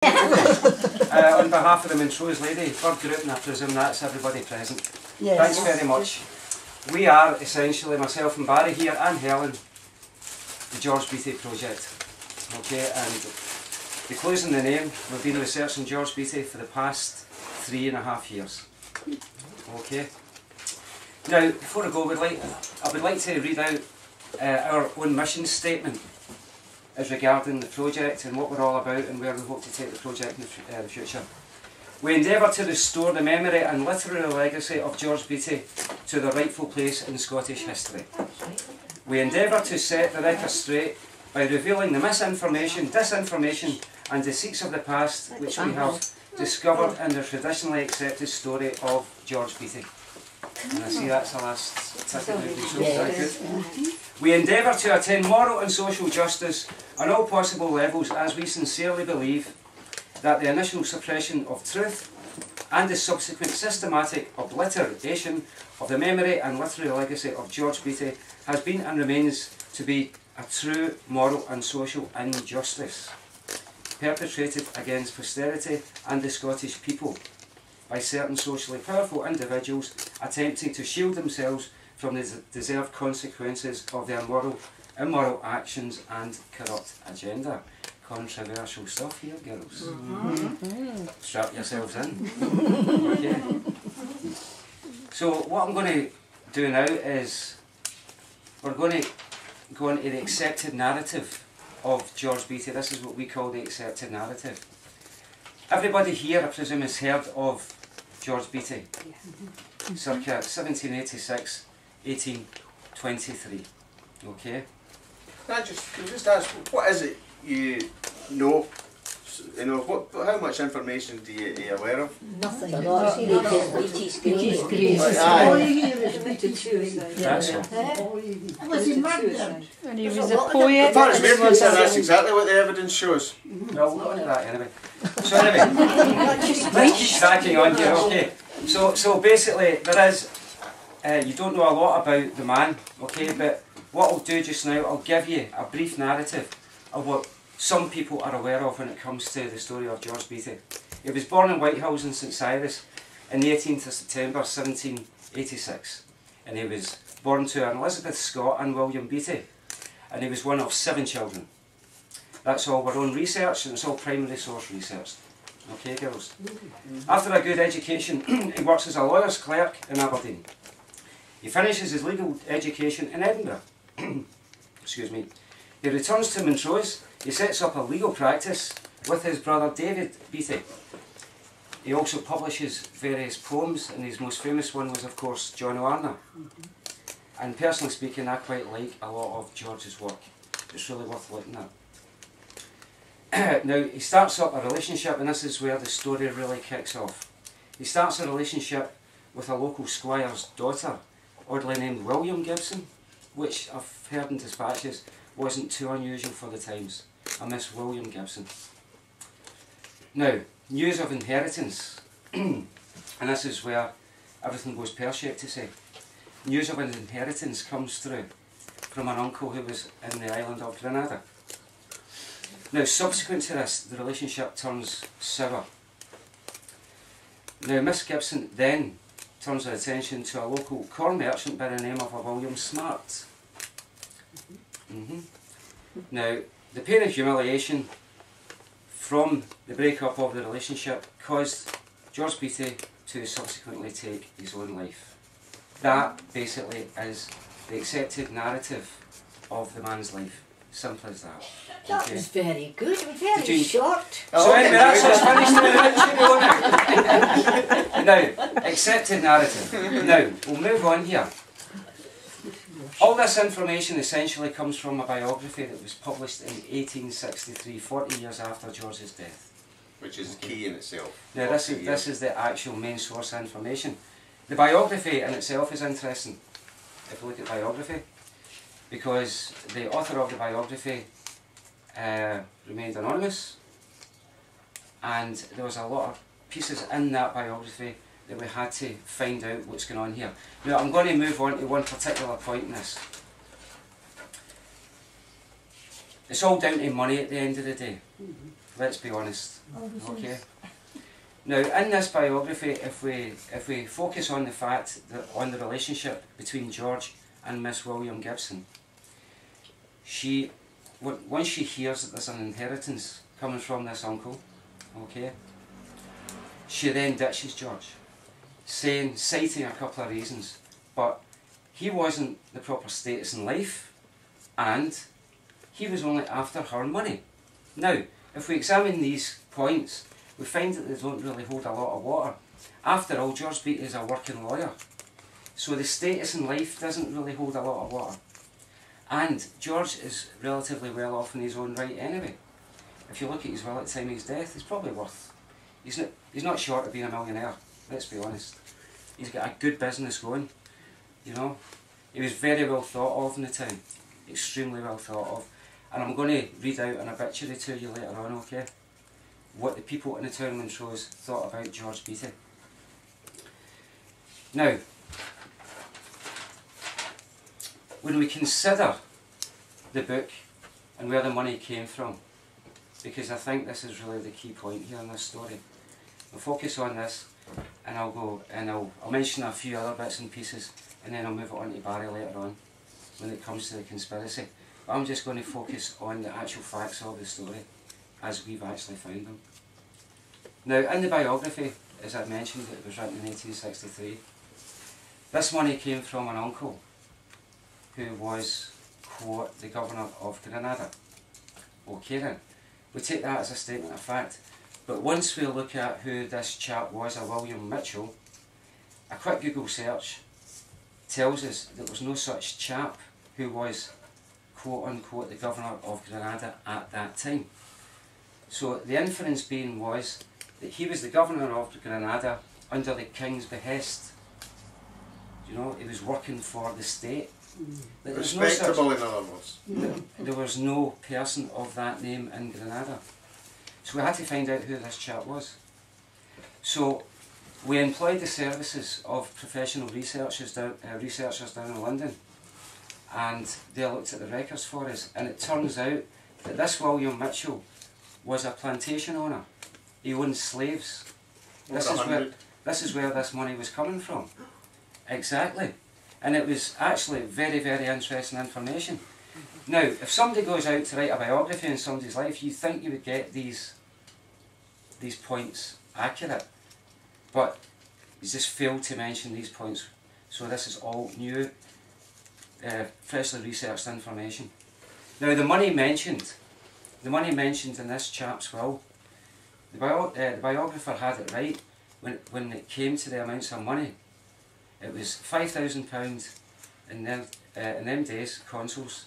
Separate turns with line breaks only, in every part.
On behalf of the Montrose Lady Bird Group, and I presume that's everybody present, yes. Thanks very much. We are essentially, myself and Barry here, and Helen, the George Beattie project. Okay, and the clue's in the name. We've been researching George Beattie for the past 3.5 years. Okay. Now, before I go, I would like to read out our own mission statement as regarding the project and what we're all about and where we hope to take the project in the future. We endeavour to restore the memory and literary legacy of George Beattie to the rightful place in Scottish history. We endeavour to set the record straight by revealing the misinformation, disinformation and deceits of the past which we have discovered in the traditionally accepted story of George Beattie. And I see that's the last ticket. Yes. We endeavour to attain moral and social justice on all possible levels, as we sincerely believe that the initial suppression of truth and the subsequent systematic obliteration of the memory and literary legacy of George Beattie has been and remains to be a true moral and social injustice perpetrated against posterity and the Scottish people by certain socially powerful individuals attempting to shield themselves from the deserved consequences of their immoral actions and corrupt agenda. Controversial stuff here, girls. Strap yourselves in. Okay. So what I'm going to do now is we're going to go into the accepted narrative of George Beattie. This is what we call the accepted narrative. Everybody here, I presume, has heard of George Beattie, circa 1786, 1823. Okay?
Can I just ask, what is it you know? You know, how much information are you aware of?
Nothing.
All you
hear is Beattie.
That's all.
Was he murdered?
And he was a poet.
As far as we're concerned, that's exactly what the evidence shows.
Well, we'll go into that anyway. So anyway, let's keep tracking on here, okay. So basically, there is, you don't know a lot about the man, okay, but what I'll do just now, I'll give you a brief narrative of what some people are aware of when it comes to the story of George Beattie. He was born in Whitehouse in St Cyrus on the 18th of September 1786, and he was born to an Elizabeth Scott and William Beattie, and he was one of 7 children. That's all our own research, and it's all primary source research. Okay, girls? After a good education, he works as a lawyer's clerk in Aberdeen. He finishes his legal education in Edinburgh. Excuse me. He returns to Montrose. He sets up a legal practice with his brother David Beattie. He also publishes various poems, and his most famous one was, of course, John O'Arna. And personally speaking, I quite like a lot of George's work. It's really worth looking at. Now, he starts up a relationship, and this is where the story really kicks off. He starts a relationship with a local squire's daughter, oddly named William Gibson, which I've heard in dispatches wasn't too unusual for the times. A Miss William Gibson. Now, news of inheritance, and this is where everything goes pear-shaped to say. News of an inheritance comes through from an uncle who was in the island of Grenada. Now, subsequent to this, the relationship turns sour. Now, Miss Gibson then turns her attention to a local corn merchant by the name of a William Smart. Now, the pain and humiliation from the breakup of the relationship caused George Beattie to subsequently take his own life. That basically is the accepted narrative of the man's life. Simple as that.
That
Okay.
was very good, very short.
So anyway, that's us finished now. Accepted narrative. Now, we'll move on here. All this information essentially comes from a biography that was published in 1863, 40 years after George's death.
Which is key in itself.
Now this is the actual main source information. The biography in itself is interesting, if you look at biography, because the author of the biography remained anonymous, and there was a lot of pieces in that biography that we had to find out what's going on here. Now I'm going to move on to one particular point in this. It's all down to money at the end of the day. let's be honest. Okay. Now, in this biography, if we focus on the fact that on the relationship between George and Miss William Gibson, once she hears that there's an inheritance coming from this uncle, okay, she then ditches George, citing a couple of reasons, but he wasn't the proper status in life, and he was only after her money. Now, if we examine these points, we find that they don't really hold a lot of water. After all, George Beattie is a working lawyer, so the status in life doesn't really hold a lot of water. And George is relatively well off in his own right anyway. If you look at his will at the time of his death, he's probably worth... He's not short of being a millionaire, let's be honest. He's got a good business going, you know. He was very well thought of in the town, extremely well thought of. And I'm going to read out an obituary to you later on, okay? What the people in the town of Montrose thought about George Beattie. Now, when we consider the book and where the money came from, because I think this is really the key point here in this story, we'll focus on this, and I'll mention a few other bits and pieces, and then I'll move it on to Barry later on when it comes to the conspiracy. But I'm just going to focus on the actual facts of the story as we've actually found them. Now, in the biography, as I mentioned, it was written in 1863. This money came from an uncle who was, quote, the governor of Granada. Okay then, we take that as a statement of fact. But once we look at who this chap was, a William Mitchell, a quick Google search tells us that there was no such chap who was, quote unquote, the governor of Granada at that time. So the inference being was that he was the governor of Granada under the king's behest. You know, he was working for the state.
Respectable, in other words.
There was no person of that name in Granada. So we had to find out who this chap was. So we employed the services of professional researchers down in London, and they looked at the records for us, and it turns out that this William Mitchell was a plantation owner. He owned slaves. This is where this money was coming from. Exactly. And it was actually very, very interesting information. Now, if somebody goes out to write a biography in somebody's life, you think you would get these points accurate. But he's just failed to mention these points. So this is all new, freshly researched information. Now, the money mentioned in this chap's will, the biographer had it right when it came to the amounts of money. It was £5,000 in them days, consols,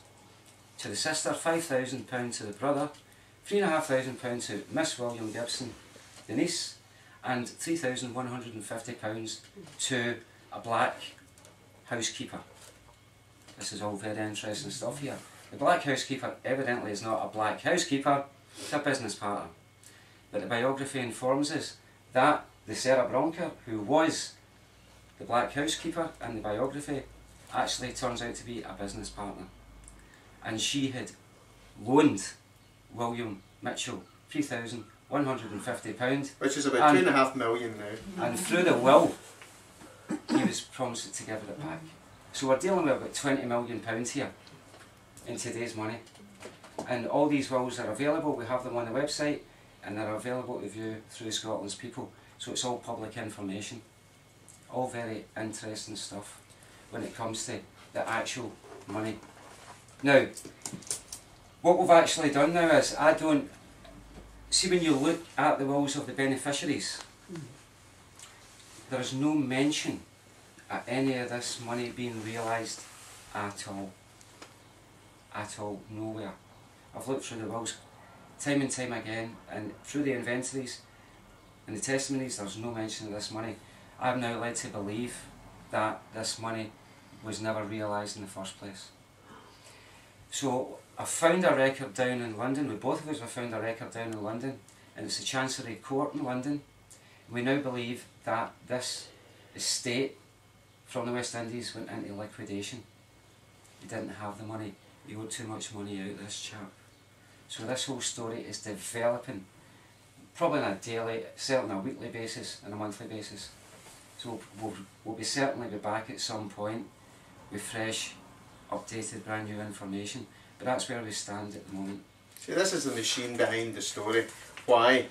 to the sister, £5,000 to the brother, £3,500 to Miss William Gibson, the niece, and £3,150 to a black housekeeper. This is all very interesting stuff here. The black housekeeper evidently is not a black housekeeper, it's a business partner. But the biography informs us that the Sarah Bronker, who was the black housekeeper in the biography, actually turns out to be a business partner. And she had loaned William Mitchell £3,150.
Which is about £2.5 million now.
And through the will, he was promised to give it back. So we're dealing with about £20 million here in today's money. And all these wills are available, we have them on the website, and they're available to view through Scotland's People. So it's all public information. All very interesting stuff when it comes to the actual money. Now, what we've actually done now is, see when you look at the wills of the beneficiaries, there is no mention at any of this money being realised at all. At all, nowhere. I've looked through the wills time and time again, and through the inventories and the testimonies, there's no mention of this money. I'm now led to believe that this money was never realised in the first place. So I found a record down in London, both of us have found a record down in London, and it's the Chancery Court in London. We now believe that this estate from the West Indies went into liquidation. He didn't have the money, he owed too much money out, this chap. So this whole story is developing probably on a daily, certainly a weekly basis and a monthly basis. So we'll be certainly be back at some point with fresh, updated, brand new information. But that's where we stand at the moment.
See, this is the machine behind the story. Why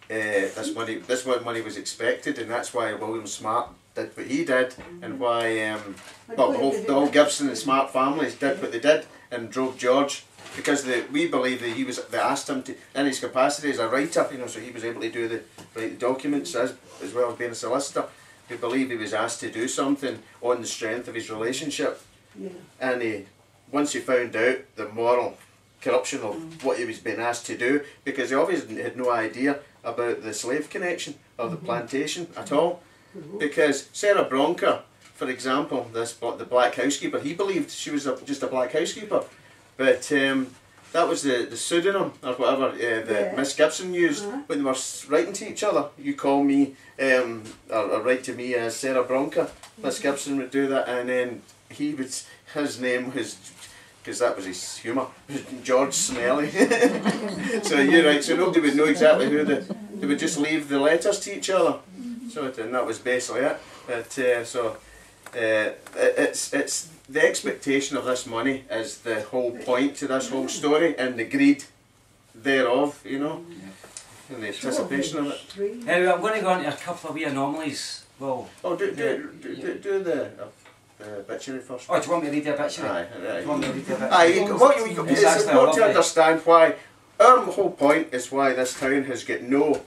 this money was expected, and that's why William Smart did what he did, and why the whole Gibson and Smart families did what they did and drove George, because we believe that they asked him to, in his capacity as a writer, you know, so he was able to write the documents as well as being a solicitor. We believe he was asked to do something on the strength of his relationship, and once he found out the moral corruption of what he was being asked to do, because he obviously had no idea about the slave connection or the plantation at all. Because Sarah Bronker, for example, the black housekeeper, he believed she was just a black housekeeper, but that was the pseudonym or whatever that Miss Gibson used when they were writing to each other. You call me or write to me as Sarah Bronker. Miss Gibson would do that, and then his name was, because that was his humour, George Smelly. So you're right, so nobody would know exactly who they would just leave the letters to each other. So and that was basically it. But it's the expectation of this money is the whole point to this whole story, and the greed thereof, you know, and the anticipation of it.
Anyway, I'm going to go into a couple of wee anomalies. Well,
do the obituary first.
Oh, do you want me to read the obituary?
Aye.
Do you want me to read the obituary?
It's important to understand why, our whole point is why this town has got no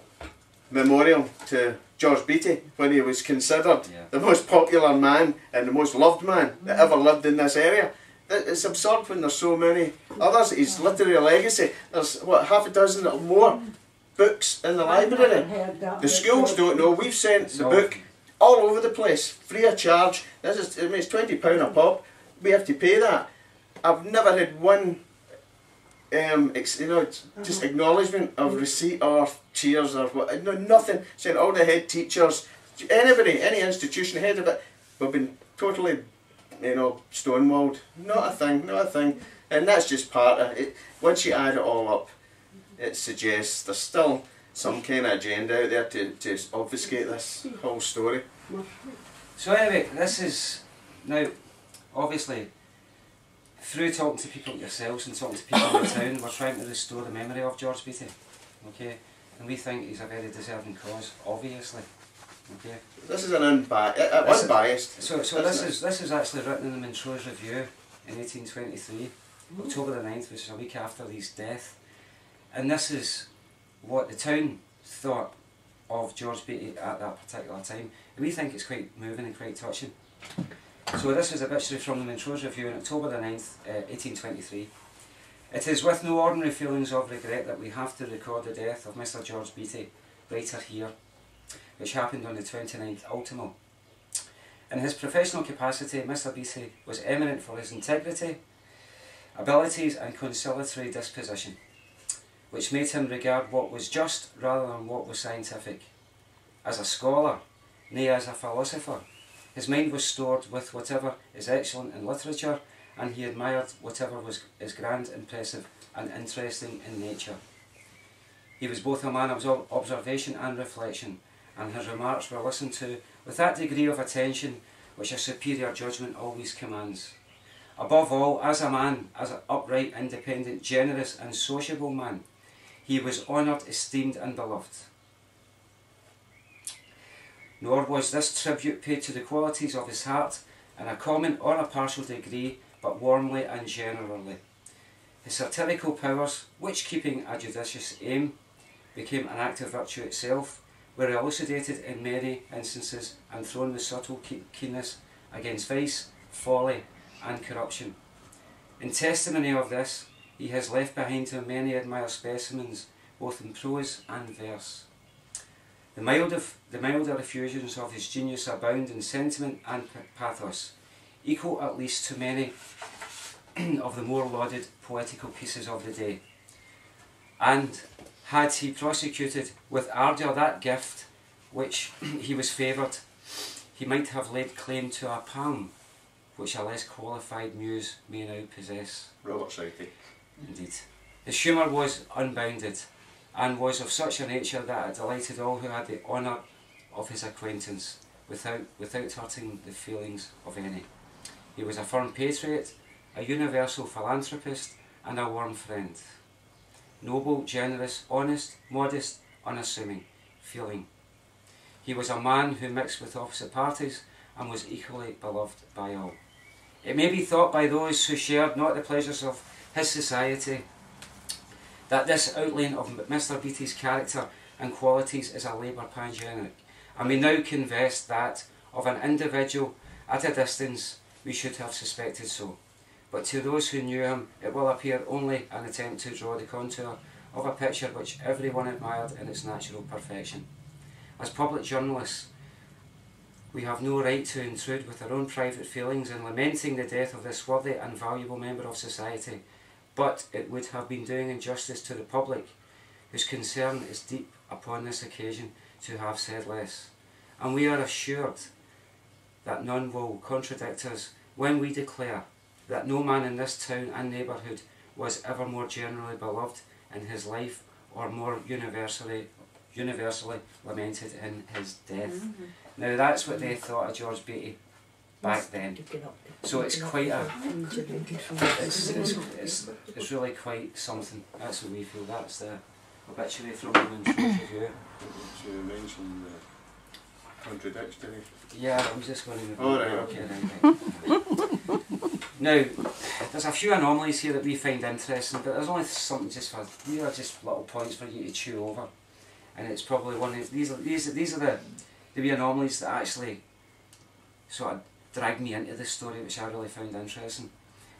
memorial to George Beattie, when he was considered the most popular man and the most loved man that ever lived in this area. It's absurd when there's so many others. His literary legacy, there's what, half a dozen or more books in the library. The schools don't know. We've sent the book all over the place, free of charge. It's £20 a pop. We have to pay that. I've never had one just acknowledgement of receipt or cheers or what, no, nothing. Saying all the head teachers, anybody, any institution head of it, we've been totally, stonewalled. Not a thing, not a thing. And that's just part of it. Once you add it all up, it suggests there's still some kind of agenda out there to obfuscate this whole story.
So anyway, this is now, obviously, through talking to people like yourselves and talking to people in the town, we're trying to restore the memory of George Beattie, okay? And we think he's a very deserving cause, obviously, okay?
This is an unbiased.
So this is actually written in the Montrose Review in 1823, October the 9th, which is a week after his death. And this is what the town thought of George Beattie at that particular time. And we think it's quite moving and quite touching. So this is a obituary from the Montrose Review on October the 9th, 1823. It is with no ordinary feelings of regret that we have to record the death of Mr. George Beattie, writer here, which happened on the 29th ultimo. In his professional capacity, Mr. Beattie was eminent for his integrity, abilities and conciliatory disposition, which made him regard what was just rather than what was scientific. As a scholar, nay as a philosopher, his mind was stored with whatever is excellent in literature, and he admired whatever is grand, impressive and interesting in nature. He was both a man of observation and reflection, and his remarks were listened to with that degree of attention which a superior judgment always commands. Above all, as a man, as an upright, independent, generous and sociable man, he was honoured, esteemed and beloved. Nor was this tribute paid to the qualities of his heart in a common or a partial degree, but warmly and generally. His satirical powers, which, keeping a judicious aim, became an active virtue itself, were elucidated in many instances and thrown with subtle keenness against vice, folly and corruption. In testimony of this, he has left behind him many admired specimens, both in prose and verse. The milder effusions of his genius abound in sentiment and pathos, equal at least to many of the more lauded poetical pieces of the day. And had he prosecuted with ardour that gift which he was favoured, he might have laid claim to a palm which a less qualified muse may now possess.
Robert Southey.
Indeed. His humour was unbounded, and was of such a nature that it delighted all who had the honour of his acquaintance, without hurting the feelings of any. He was a firm patriot, a universal philanthropist, and a warm friend. Noble, generous, honest, modest, unassuming, feeling. He was a man who mixed with opposite parties and was equally beloved by all. It may be thought by those who shared not the pleasures of his society that this outline of Mr. Beattie's character and qualities is a labour panegyric, and we now confess that of an individual at a distance we should have suspected so. But to those who knew him it will appear only an attempt to draw the contour of a picture which everyone admired in its natural perfection. As public journalists, we have no right to intrude with our own private feelings in lamenting the death of this worthy and valuable member of society, but it would have been doing injustice to the public, whose concern is deep upon this occasion, to have said less. And we are assured that none will contradict us when we declare that no man in this town and neighbourhood was ever more generally beloved in his life or more universally lamented in his death. Now that's what they thought of George Beattie back then. So it's quite a, it's really quite something. That's what we feel. That's the obituary from the Women's Review.
So you mentioned contradiction.
Yeah, I was just going to move
on.
Okay, right. Now, there's a few anomalies here that we find interesting, but there's only something just for, these are just little points for you to chew over. And it's probably one of these are the wee anomalies that actually sort of dragged me into this story, which I really found interesting.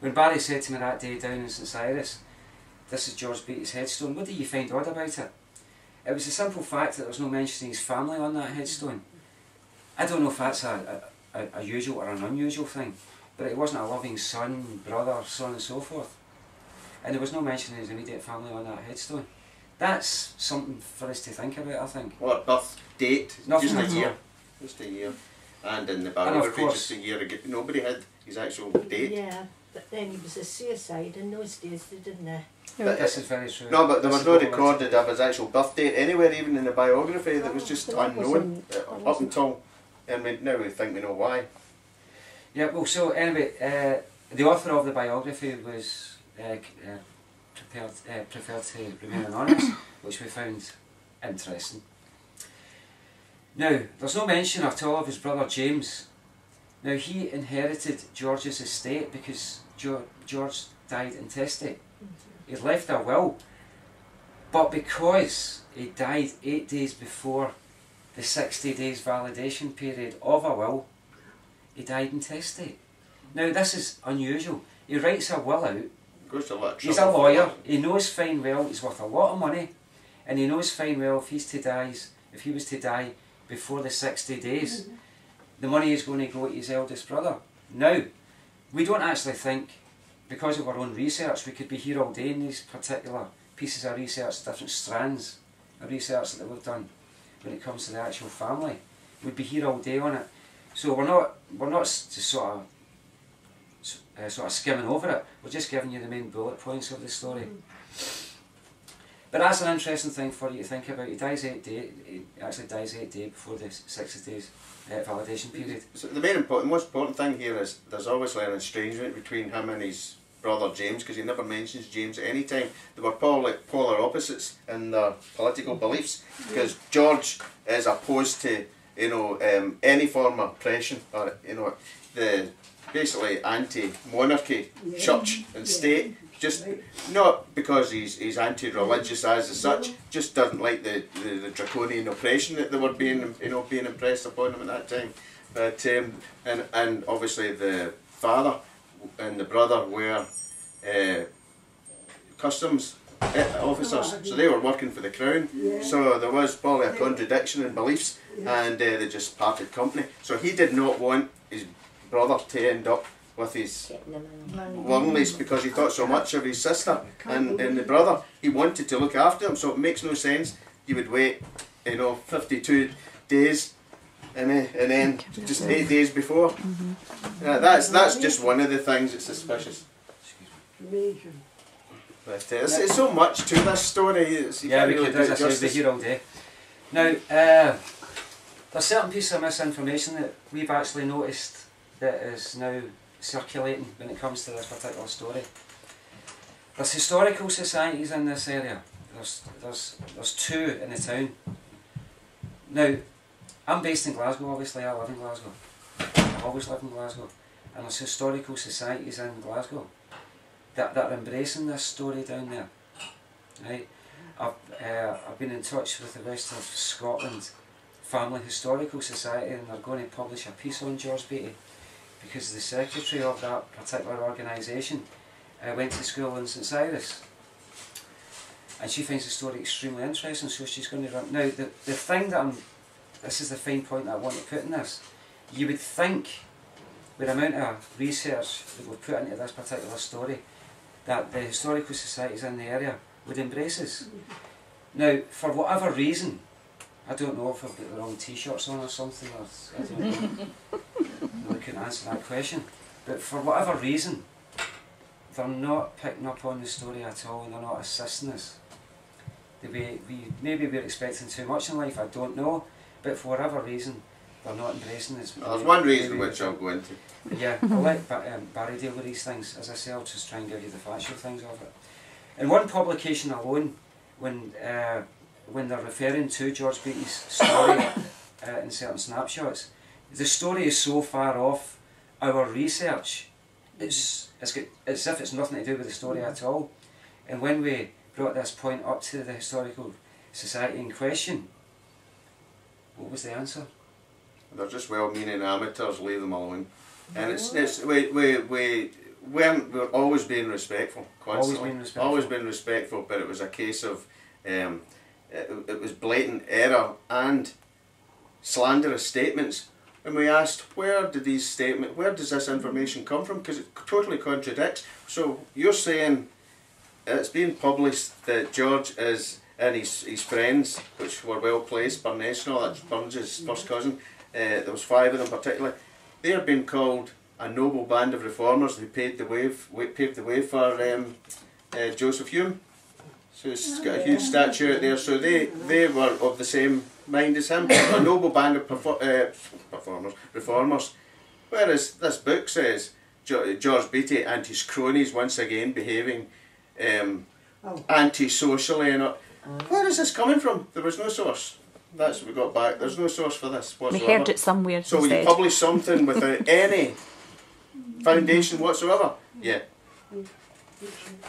When Barry said to me that day down in St Cyrus, "This is George Beattie's headstone," what did you find odd about it? It was the simple fact that there was no mention of his family on that headstone. I don't know if that's a usual or an unusual thing, but it wasn't a loving son, brother, so on and so forth. And there was no mention of his immediate family on that headstone. That's something for us to think about, I think.
Well, birth date,
Nothing
just a
at
year.
all.
Just a year. And in the
And
biography,
of
just a year ago. Nobody had his actual date.
Yeah, but then he was a suicide in those days, didn't they?
But
This is very true.
no, but there
This
was
is
no
what I
recorded of his actual birth date anywhere, even in the biography. That was just unknown up until, and now we think we know why.
Yeah, well, so anyway, the author of the biography was preferred to remain anonymous, which we found interesting. Now, there's no mention at all of his brother James. Now, he inherited George's estate because George died intestate. He left a will, but because he died 8 days before the 60 days validation period of a will, he died intestate. Now, this is unusual. He writes a will out.
Goes to a lot of
He's a
trouble.
lawyer. He knows fine well he's worth a lot of money, and he knows fine well if he was to die before the 60 days, the money is going to go to his eldest brother. Now, we don't actually think, because of our own research, we could be here all day in these particular pieces of research, different strands of research that we've done when it comes to the actual family. We'd be here all day on it. So we're not just sort of skimming over it. We're just giving you the main bullet points of the story. But that's an interesting thing for you to think about. He actually dies 8 days before the 60 days validation period.
So the most important thing here is there's obviously an estrangement between him and his brother James, because he never mentions James at any time. They were polar opposites in their political beliefs, because George is opposed to any form of oppression, or the basically anti-monarchy church and state. Just not because he's anti-religious as such, just doesn't like the draconian oppression that they were being impressed upon him at that time. But and obviously the father and the brother were customs officers, so they were working for the crown. So there was probably a contradiction in beliefs, and they just parted company. So he did not want his brother to end up with his Lumleys, because he thought so much of his sister and the brother. He wanted to look after him, so it makes no sense you would wait 52 days and then just 8 days before. That's just one of the things that's suspicious. But there's so much to this story.
Yeah, we could, as I said, be here all day. Now, there's certain pieces of misinformation that we've actually noticed that is now circulating when it comes to this particular story. There's historical societies in this area. There's 2 in the town. Now, I'm based in Glasgow, obviously. I live in Glasgow. I've always lived in Glasgow. And there's historical societies in Glasgow that are embracing this story down there. Right? I've been in touch with the West of Scotland Family Historical Society, and they're going to publish a piece on George Beattie because the secretary of that particular organisation went to school in St Cyrus, and she finds the story extremely interesting, so she's going to run. Now the thing that this is the fine point that I want to put in this, you would think with the amount of research that we've put into this particular story that the historical societies in the area would embrace us. Now, for whatever reason, I don't know if I've got the wrong t-shirts on or something, or I don't know. No, I couldn't answer that question. But for whatever reason, they're not picking up on the story at all, and they're not assisting us. Maybe we're expecting too much in life, I don't know, but for whatever reason, they're not embracing us.
There's one reason which I'll go into.
Yeah, I'll let Barry deal with these things. As I say, I'll just try and give you the factual things of it. In one publication alone, when they're referring to George Beattie's story in certain snapshots, the story is so far off our research, it's as if it's nothing to do with the story at all. And when we brought this point up to the historical society in question, what was the answer?
They're just well-meaning amateurs, leave them alone. And we're always being respectful, constantly. Always being respectful, but it was a case of, it was blatant error and slanderous statements. And we asked, where does this information come from? Because it totally contradicts. So you're saying it's being published that George and his friends, which were well placed, Burns and all, that's Burns' first cousin, there was 5 of them particularly, they're being called a noble band of reformers who paved the way for Joseph Hume. So it's got a huge statue out there, so they were of the same mind as him, a noble band of reformers. Whereas this book says George Beattie and his cronies once again behaving anti-socially. Where is this coming from? There was no source. That's what we got back. There's no source for this whatsoever.
We heard it somewhere.
So you publish something without any foundation whatsoever? Yeah.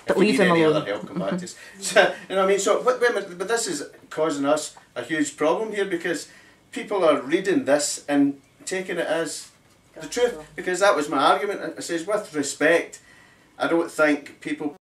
But leave them alone.
Other help, come back to us. So, you know what I mean? So, but this is causing us a huge problem here, because people are reading this and taking it as the truth. Because that was my argument. I says, with respect, I don't think people